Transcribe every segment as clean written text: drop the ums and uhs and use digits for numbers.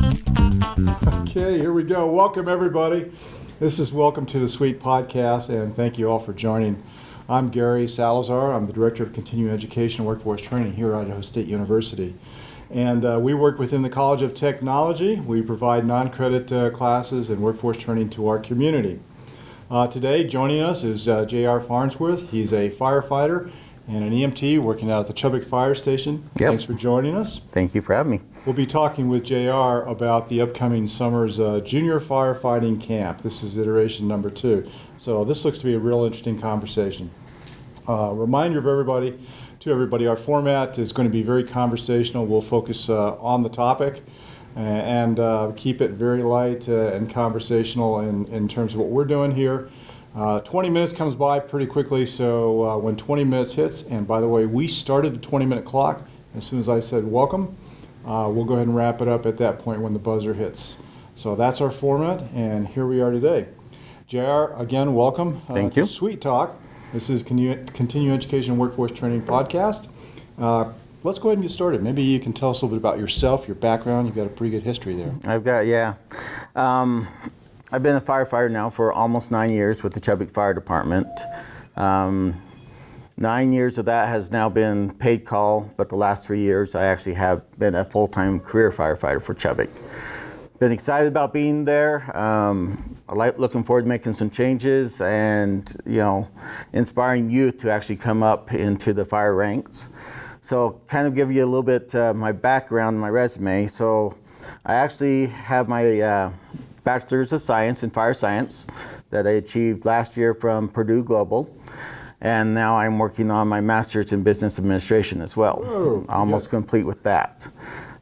Okay, here we go. Welcome, everybody. This is Welcome to the CEWT podcast, and thank you all for joining. I'm Gary Salazar. I'm the Director of Continuing Education and Workforce Training here at Idaho State University. And we work within the College of Technology. We provide non-credit classes and workforce training to our community. Today, joining us is J.R. Farnwoth. He's a firefighter and an EMT working out at the Chubbuck Fire Station. Yep. Thanks for joining us. Thank you for having me. We'll be talking with JR about the upcoming summer's Junior Firefighting Camp. This is iteration number 2. So this looks to be a real interesting conversation. Reminder of everybody, our format is going to be very conversational. We'll focus on the topic and keep it very light and conversational in terms of what we're doing here. 20 minutes comes by pretty quickly, so when 20 minutes hits, and by the way, we started the 20-minute clock as soon as I said welcome. We'll go ahead and wrap it up at that point when the buzzer hits. So that's our format, and here we are today. JR, again, welcome. Thank you. To CEWT Talk. This is Continuing Education and Workforce Training podcast. Let's go ahead and get started. Maybe you can tell us a little bit about yourself, your background. You've got a pretty good history there. I've been a firefighter now for almost 9 years with the Chubbuck Fire Department. 9 years of that has now been paid call, but the last 3 years I actually have been a full-time career firefighter for Chubbuck. Been excited about being there. Looking forward to making some changes and, inspiring youth to actually come up into the fire ranks. So kind of give you a little bit my background, my resume. So I actually have my Bachelor's of Science in Fire Science that I achieved last year from Purdue Global. And now I'm working on my Master's in Business Administration as well. Whoa, Almost complete with that.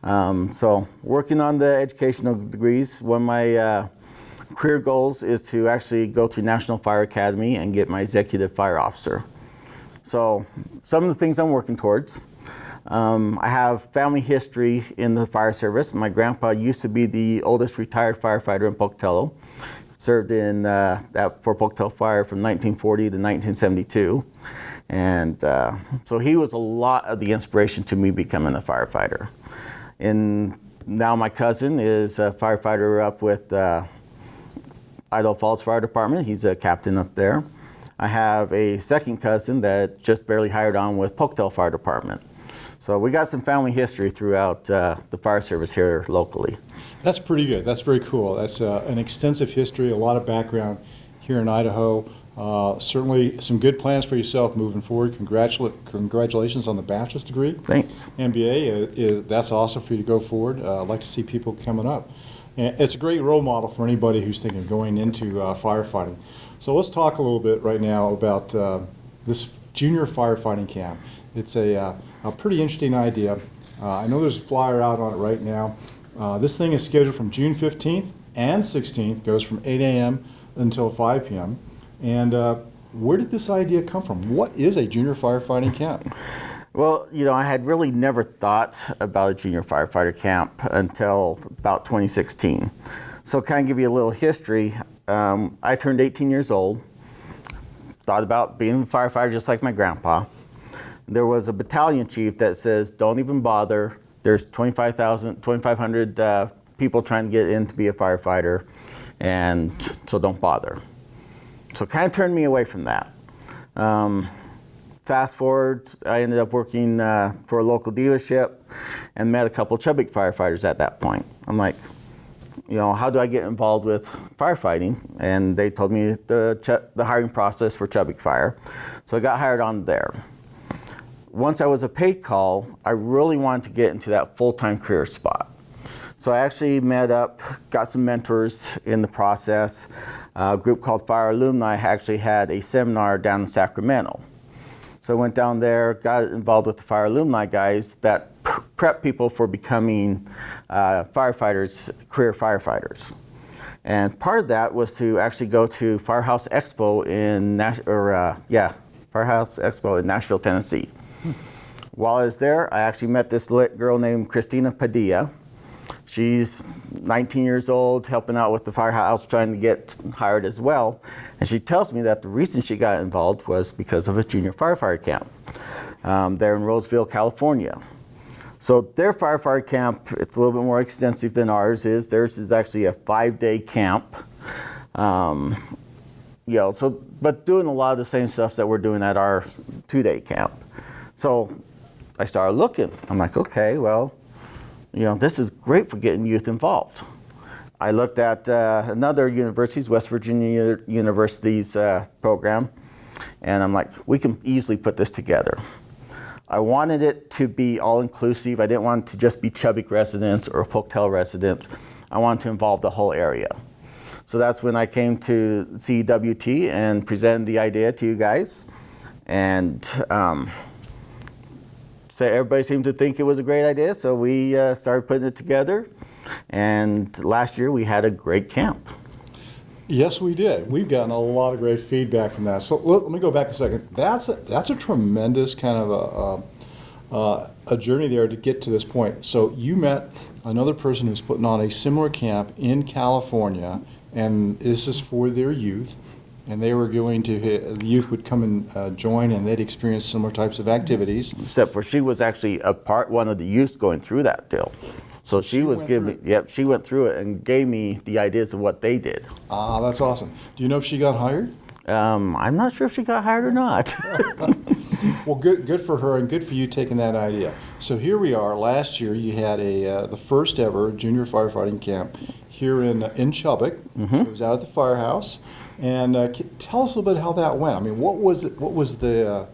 So working on the educational degrees. One of my career goals is to actually go through National Fire Academy and get my Executive Fire Officer. So some of the things I'm working towards. I have family history in the fire service. My grandpa used to be the oldest retired firefighter in Pocatello. Served in for Pocatello Fire from 1940 to 1972. And so he was a lot of the inspiration to me becoming a firefighter. And now my cousin is a firefighter up with Idaho Falls Fire Department. He's a captain up there. I have a second cousin that just barely hired on with Pocatello Fire Department. So we got some family history throughout the fire service here locally. That's pretty good. That's very cool. That's an extensive history, a lot of background here in Idaho. Certainly some good plans for yourself moving forward. Congratulations on the bachelor's degree. Thanks. MBA, that's awesome for you to go forward. I'd like to see people coming up. And it's a great role model for anybody who's thinking of going into firefighting. So let's talk a little bit right now about this junior firefighting camp. It's a pretty interesting idea. I know there's a flyer out on it right now. This thing is scheduled from June 15th and 16th, goes from 8 a.m. until 5 p.m. And where did this idea come from? What is a junior firefighting camp? Well, I had really never thought about a junior firefighter camp until about 2016. So kind of give you a little history. I turned 18 years old, thought about being a firefighter just like my grandpa. There was a battalion chief that says, don't even bother. There's 2,500 people trying to get in to be a firefighter, and so don't bother. So it kind of turned me away from that. Fast forward, I ended up working for a local dealership and met a couple Chubbuck firefighters at that point. I'm like, how do I get involved with firefighting? And they told me the hiring process for Chubbuck Fire. So I got hired on there. Once I was a paid call, I really wanted to get into that full-time career spot. So I actually met up, got some mentors in the process. A group called Fire Alumni actually had a seminar down in Sacramento. So I went down there, got involved with the Fire Alumni guys that prep people for becoming firefighters, career firefighters. And part of that was to actually go to Firehouse Expo in Nashville, Tennessee. While I was there, I actually met this girl named Christina Padilla. She's 19 years old, helping out with the firehouse, trying to get hired as well. And she tells me that the reason she got involved was because of a junior firefighter camp there in Roseville, California. So their firefighter camp, it's a little bit more extensive than ours is. Theirs is actually a 5-day camp. But doing a lot of the same stuff that we're doing at our 2-day camp. So I started looking. I'm like, okay, well, this is great for getting youth involved. I looked at another university's, West Virginia University's program, and I'm like, we can easily put this together. I wanted it to be all-inclusive. I didn't want it to just be Chubbuck residents or Pocatello residents. I wanted to involve the whole area. So that's when I came to CEWT and presented the idea to you guys. And so everybody seemed to think it was a great idea, so we started putting it together. And last year we had a great camp. Yes, we did. We've gotten a lot of great feedback from that. So let me go back a second. That's a tremendous kind of a journey there to get to this point. So you met another person who's putting on a similar camp in California, and this is for their youth. And they were going to, the youth would come and join, and they'd experience similar types of activities. Except for she was actually one of the youth going through that deal. So she was giving, she went through it and gave me the ideas of what they did. Ah, that's awesome. Do you know if she got hired? I'm not sure if she got hired or not. Well, good for her, and good for you taking that idea. So here we are. Last year, you had the first ever junior firefighting camp here in Chubbuck. Mm-hmm. It was out at the firehouse. And tell us a little bit how that went. I mean, what was the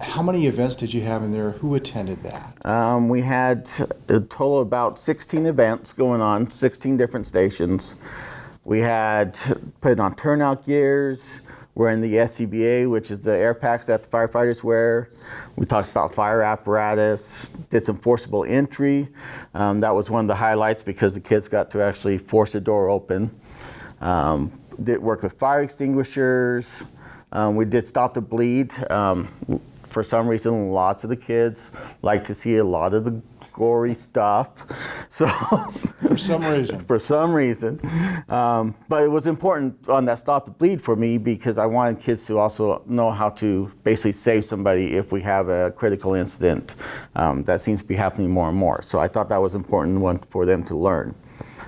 how many events did you have in there? Who attended that? We had a total of about 16 events going on, 16 different stations. We had put on turnout gears. We're in the SCBA, which is the air packs that the firefighters wear. We talked about fire apparatus, did some forcible entry. That was one of the highlights because the kids got to actually force the door open. Did work with fire extinguishers. We did stop the bleed. For some reason, lots of the kids like to see a lot of the gory stuff. So for some reason. For some reason. But it was important on that stop the bleed for me because I wanted kids to also know how to basically save somebody if we have a critical incident. That seems to be happening more and more. So I thought that was an important one for them to learn.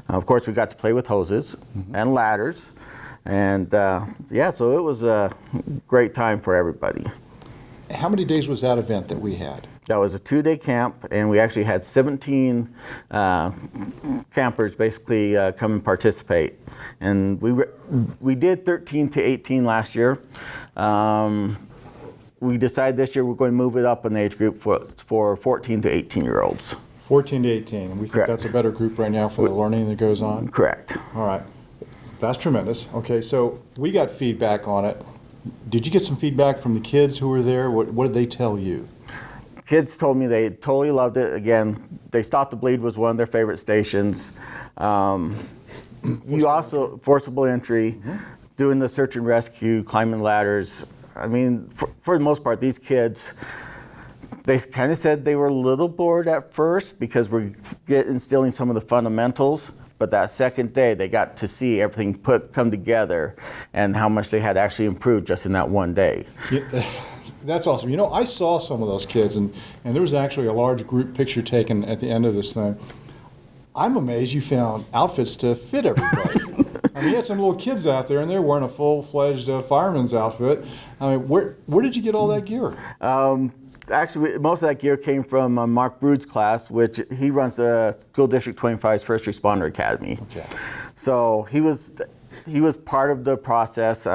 Of course, we got to play with hoses and ladders. And so it was a great time for everybody. How many days was that event that we had? That was a 2-day camp, and we actually had 17 campers basically come and participate. And we did 13 to 18 last year. We decided this year we're going to move it up an age group for 14 to 18-year-olds. 14 to 18. We think that's a better group right now for the learning that goes on? Correct. All right. That's tremendous. Okay, so we got feedback on it. Did you get some feedback from the kids who were there? What did they tell you? Kids told me they totally loved it. Again, they Stop the Bleed was one of their favorite stations. You also, forcible entry, doing the search and rescue, climbing ladders. I mean, for the most part, these kids, they kind of said they were a little bored at first because we're instilling some of the fundamentals. But that second day, they got to see everything come together and how much they had actually improved just in that one day. Yeah, that's awesome. You know, I saw some of those kids, and there was actually a large group picture taken at the end of this thing. I'm amazed you found outfits to fit everybody. I mean, you had some little kids out there, and they're wearing a full-fledged fireman's outfit. I mean, where did you get all that gear? Actually, most of that gear came from Mark Brood's class, which he runs the School District 25's First Responder Academy. Okay. So he was part of the process,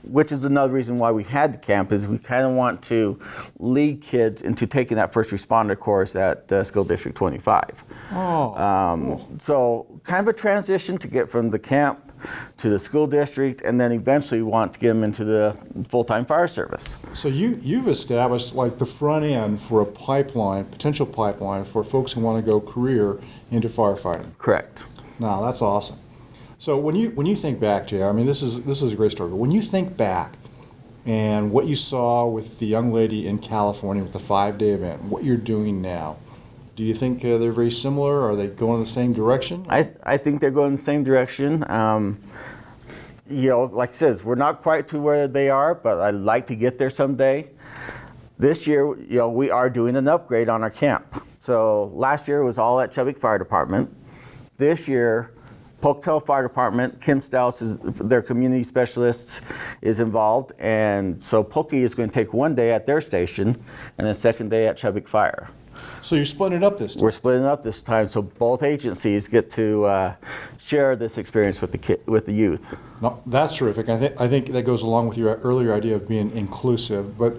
which is another reason why we had the camp, is we kind of want to lead kids into taking that first responder course at School District 25. Cool. So kind of a transition to get from the camp to the school district, and then eventually want to get them into the full-time fire service. So you've established like the front end for a potential pipeline for folks who want to go career into firefighting. Correct. Now that's awesome. So when you think back, Jay, I mean this is a great story. But when you think back and what you saw with the young lady in California with the 5-day event, what you're doing now, do you think they're very similar? Are they going in the same direction? I think they're going in the same direction. Like I said, we're not quite to where they are, but I'd like to get there someday. This year, we are doing an upgrade on our camp. So So last year was all at Chubbuck Fire Department. This year, Pocatello Fire Department, Kim Stouts, is their community specialist, is involved, and so Pokey is going to take one day at their station and a second day at Chubbuck Fire. So you're splitting it up this time? We're splitting it up this time, so both agencies get to share this experience with the youth. No, that's terrific. I think that goes along with your earlier idea of being inclusive, but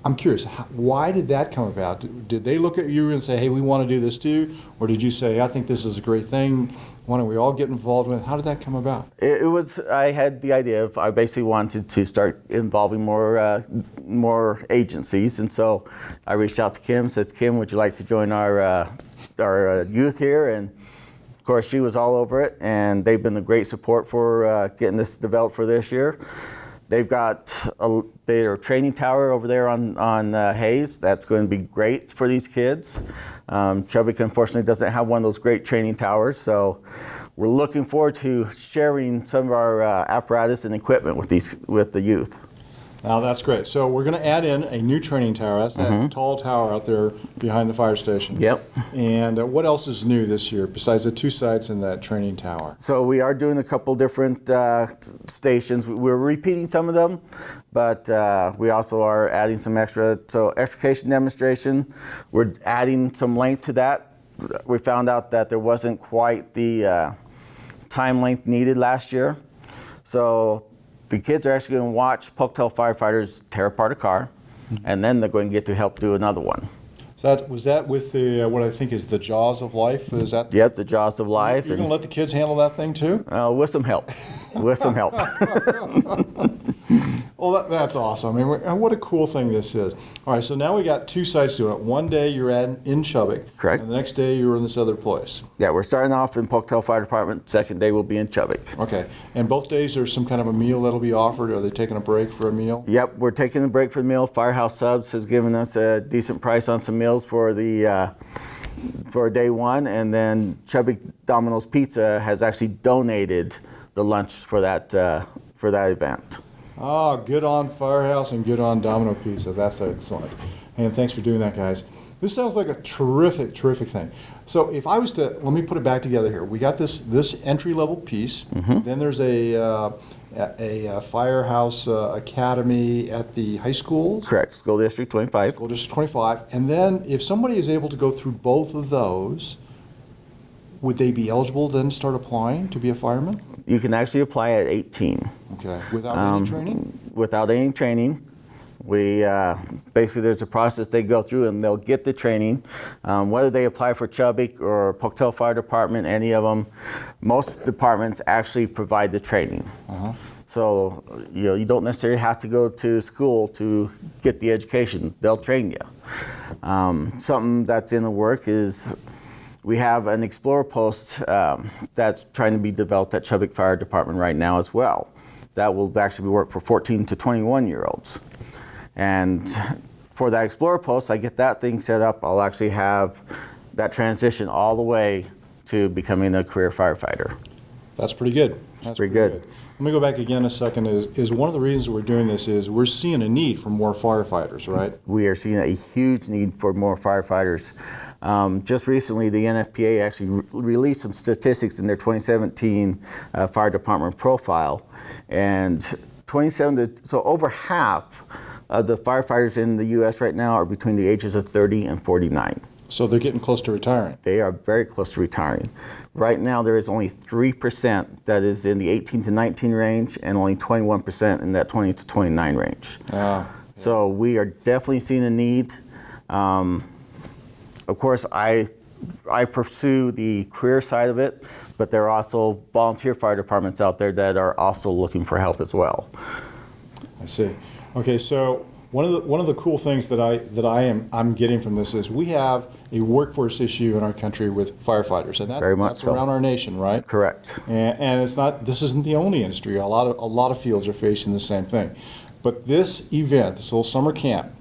I'm curious, why did that come about? Did they look at you and say, hey, we want to do this too? Or did you say, I think this is a great thing, why don't we all get involved in it? How did that come about? I had the idea of, I basically wanted to start involving more agencies, and so I reached out to Kim, said, Kim, would you like to join our youth here? And of course, she was all over it, and they've been a great support for getting this developed for this year. They've got their training tower over there on Hayes. That's going to be great for these kids. Chubbuck, unfortunately, doesn't have one of those great training towers, so we're looking forward to sharing some of our apparatus and equipment with the youth. Now that's great. So we're going to add in a new training tower. That's that tall tower out there behind the fire station. Yep. And what else is new this year besides the 2 sites and that training tower? So we are doing a couple different stations. We're repeating some of them, but we also are adding some extra. So extrication demonstration, we're adding some length to that. We found out that there wasn't quite the time length needed last year. So the kids are actually going to watch Pocatello firefighters tear apart a car, and then they're going to get to help do another one. So was that with the what I think is the Jaws of Life? Is that? Yep, the Jaws of Life. You're going to let the kids handle that thing too? With some help. With some help. Well, that's awesome. I mean, what a cool thing this is. All right, so now we got 2 sites doing it. One day you're in Chubbuck. Correct. And the next day you're in this other place. Yeah, we're starting off in Pocatello Fire Department. Second day we'll be in Chubbuck. Okay. And both days there's some kind of a meal that'll be offered? Are they taking a break for a meal? Yep, we're taking a break for the meal. Firehouse Subs has given us a decent price on some meals for the for day one, and then Chubbuck Domino's Pizza has actually donated the lunch for that event. Oh, good on Firehouse and good on Domino Pizza. That's excellent. And thanks for doing that, guys. This sounds like a terrific, terrific thing. So if I was to, let me put it back together here. We got this entry-level piece. Then there's a Firehouse Academy at the high schools. Correct, School District 25. School District 25. And then if somebody is able to go through both of those, would they be eligible then to start applying to be a fireman? You can actually apply at 18. Okay, without any training? Without any training. We basically, there's a process they go through, and they'll get the training. Whether they apply for Chubbuck or Pocatello Fire Department, any of them, most departments actually provide the training. So you don't necessarily have to go to school to get the education. They'll train you. Something that's in the work is we have an Explorer post that's trying to be developed at Chubbuck Fire Department right now as well. That will actually work for 14 to 21-year-olds. And for that Explorer post, I get that thing set up, I'll actually have that transition all the way to becoming a career firefighter. That's pretty good. That's pretty good. Let me go back again a second. Is one of the reasons we're doing this is we're seeing a need for more firefighters, right? We are seeing a huge need for more firefighters. Just recently, the NFPA actually released some statistics in their 2017 fire department profile, and so over half of the firefighters in the U.S. right now are between the ages of 30 and 49. So they're getting close to retiring. They are very close to retiring. Right now, there is only 3% that is in the 18 to 19 range, and only 21% in that 20 to 29 range. So we are definitely seeing a need. Of course, I pursue the career side of it, but there are also volunteer fire departments out there that are also looking for help as well. I see. Okay, so one of the cool things that I'm getting from this is we have a workforce issue in our country with firefighters, and that's so. Around our nation, right? Correct. And it's not. This isn't the only industry. A lot of fields are facing the same thing. But this event, this little summer camp,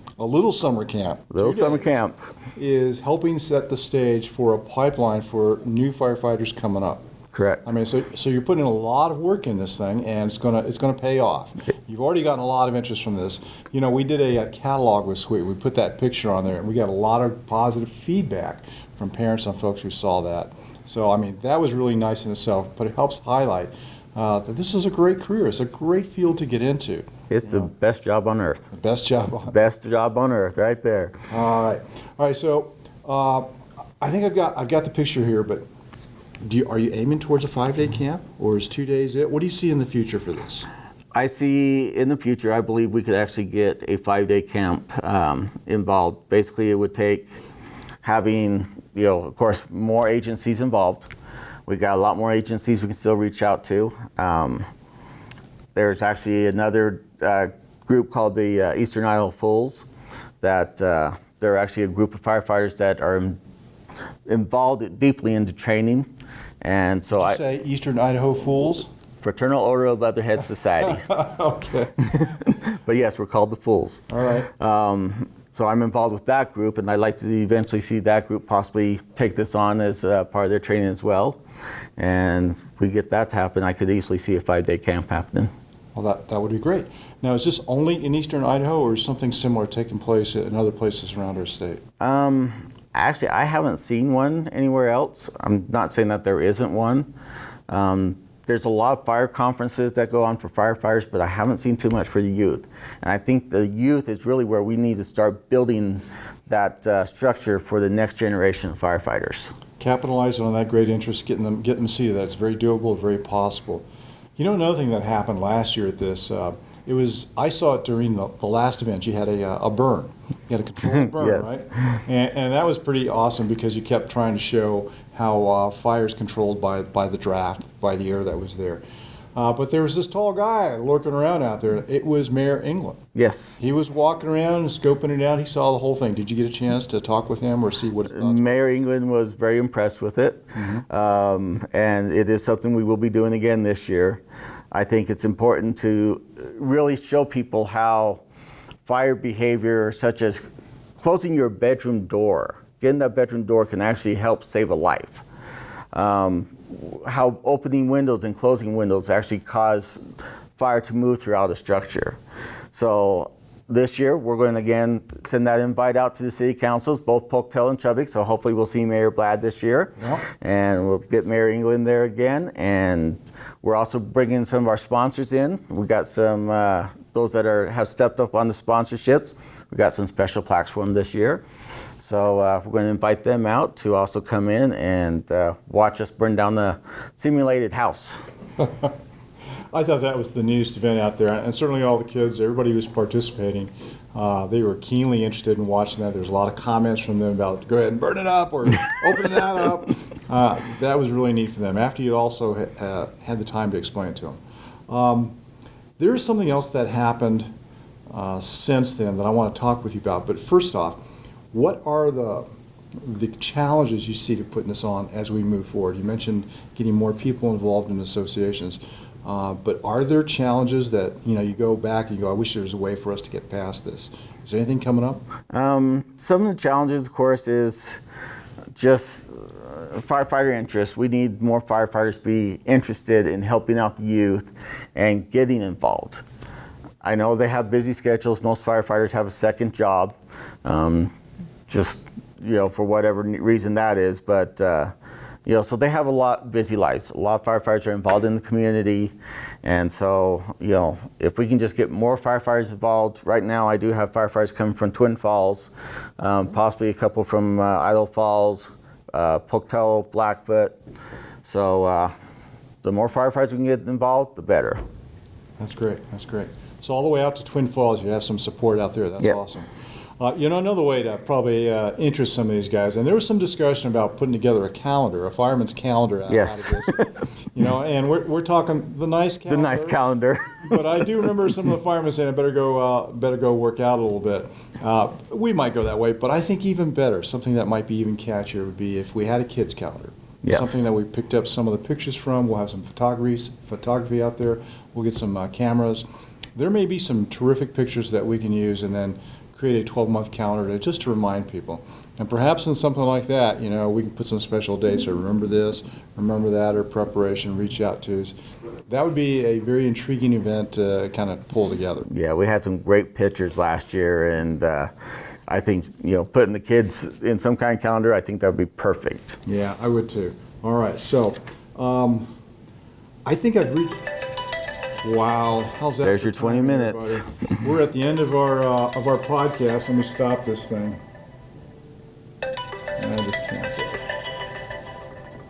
is helping set the stage for a pipeline for new firefighters coming up. Correct. I mean, so you're putting in a lot of work in this thing, and it's gonna pay off. You've already gotten a lot of interest from this. We did a catalog with CEWT. We put that picture on there, and we got a lot of positive feedback from parents and folks who saw that. So, I mean, that was really nice in itself, but it helps highlight that this is a great career. It's a great field to get into. It's the best job on earth. The best job on Best job on earth, right there. All right. So I think I've got the picture here. But are you aiming towards a 5-day camp, or is 2 days it? What do you see in the future for this? I see in the future, I believe we could actually get a 5-day camp involved. Basically, it would take having, of course, more agencies involved. We got a lot more agencies we can still reach out to. There's actually another group called the Eastern Idaho Fools that they're actually a group of firefighters that are involved deeply into training. And so Did you say Eastern Idaho Fools? Fraternal Order of Leatherhead Society. Okay. But yes, we're called the Fools. All right. So I'm involved with that group, and I'd like to eventually see that group possibly take this on as part of their training as well. And if we get that to happen, I could easily see a 5-day camp happening. Well, that would be great. Now, is this only in Eastern Idaho, or is something similar taking place in other places around our state? Actually, I haven't seen one anywhere else. I'm not saying that there isn't one. There's a lot of fire conferences that go on for firefighters, but I haven't seen too much for the youth. And I think the youth is really where we need to start building that structure for the next generation of firefighters. Capitalizing on that great interest, getting them to see that it's very doable, very possible. You know, another thing that happened last year at this, I saw it during the last event. You had a burn. You had a controlled burn, Yes. right? And that was pretty awesome because you kept trying to show how fire's controlled by the draft, by the air that was there. But there was this tall guy lurking around out there. It was Mayor England. Yes. He was walking around and scoping it out. He saw the whole thing. Did you get a chance to talk with him or see what his thoughts were? Mayor England was very impressed with it. And it is something we will be doing again this year. I think it's important to really show people how fire behavior, such as closing your bedroom door, getting that bedroom door can actually help save a life. How opening windows and closing windows actually cause fire to move throughout a structure. So this year, we're going to again send that invite out to the city councils, both Pocatello and Chubbuck. So hopefully we'll see Mayor Bladd this year. Yep. And we'll get Mayor England there again. And we're also bringing some of our sponsors in. We got some, those that have stepped up on the sponsorships. We got some special plaques for them this year. So we're going to invite them out to also come in and watch us burn down the simulated house. I thought that was the neatest event out there, and certainly all the kids, everybody who was participating, they were keenly interested in watching that. There's a lot of comments from them about, go ahead and burn it up, or open that up. That was really neat for them, after you'd also had the time to explain it to them. There is something else that happened since then that I want to talk with you about, but first off, what are the challenges you see to putting this on as we move forward? You mentioned getting more people involved in associations. But are there challenges that, you go back and you go, I wish there was a way for us to get past this? Is there anything coming up? Some of the challenges, of course, is just firefighter interest. We need more firefighters to be interested in helping out the youth and getting involved. I know they have busy schedules. Most firefighters have a second job, for whatever reason that is. But so they have a lot busy lives. A lot of firefighters are involved in the community, and so if we can just get more firefighters involved. Right now, I do have firefighters coming from Twin Falls, possibly a couple from Idaho Falls, Pocatello, Blackfoot. So the more firefighters we can get involved, the better. That's great. That's great. So all the way out to Twin Falls, you have some support out there. That's Yep. awesome. Another way to probably interest some of these guys, and there was some discussion about putting together a calendar, a fireman's calendar out Yes. of this. And we're talking the nice calendar. The nice calendar. But I do remember some of the firemen saying, I better go work out a little bit. We might go that way, but I think even better, something that might be even catchier would be if we had a kids calendar. Yes. Something that we picked up some of the pictures from. We'll have some photography out there. We'll get some cameras. There may be some terrific pictures that we can use, and then create a 12-month calendar just to remind people. And perhaps in something like that, we can put some special dates, or remember this, remember that, or preparation, reach out to us. That would be a very intriguing event to kind of pull together. Yeah, we had some great pictures last year, and I think, putting the kids in some kind of calendar, I think that would be perfect. Yeah, I would too. All right, so I think I've reached. Wow, how's that? There's for your 20 timing, minutes. everybody? We're at the end of our podcast. Let me stop this thing. And I just cancel it.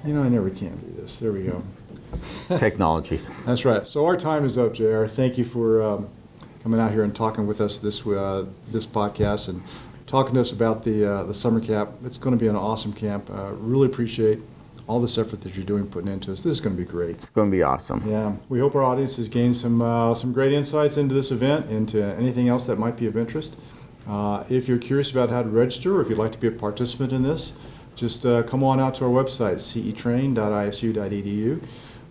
I never can do this. There we go. Technology. That's right. So our time is up, JR. Thank you for coming out here and talking with us this podcast and talking to us about the summer camp. It's going to be an awesome camp. Really appreciate all this effort that you're doing, putting into this. This is going to be great. It's going to be awesome. Yeah, we hope our audience has gained some great insights into this event, into anything else that might be of interest. If you're curious about how to register, or if you'd like to be a participant in this, just come on out to our website, cetrain.isu.edu.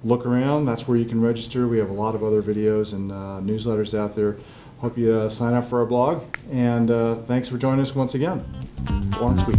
Look around. That's where you can register. We have a lot of other videos and newsletters out there. Hope you sign up for our blog. And thanks for joining us once again. Go on, sweet.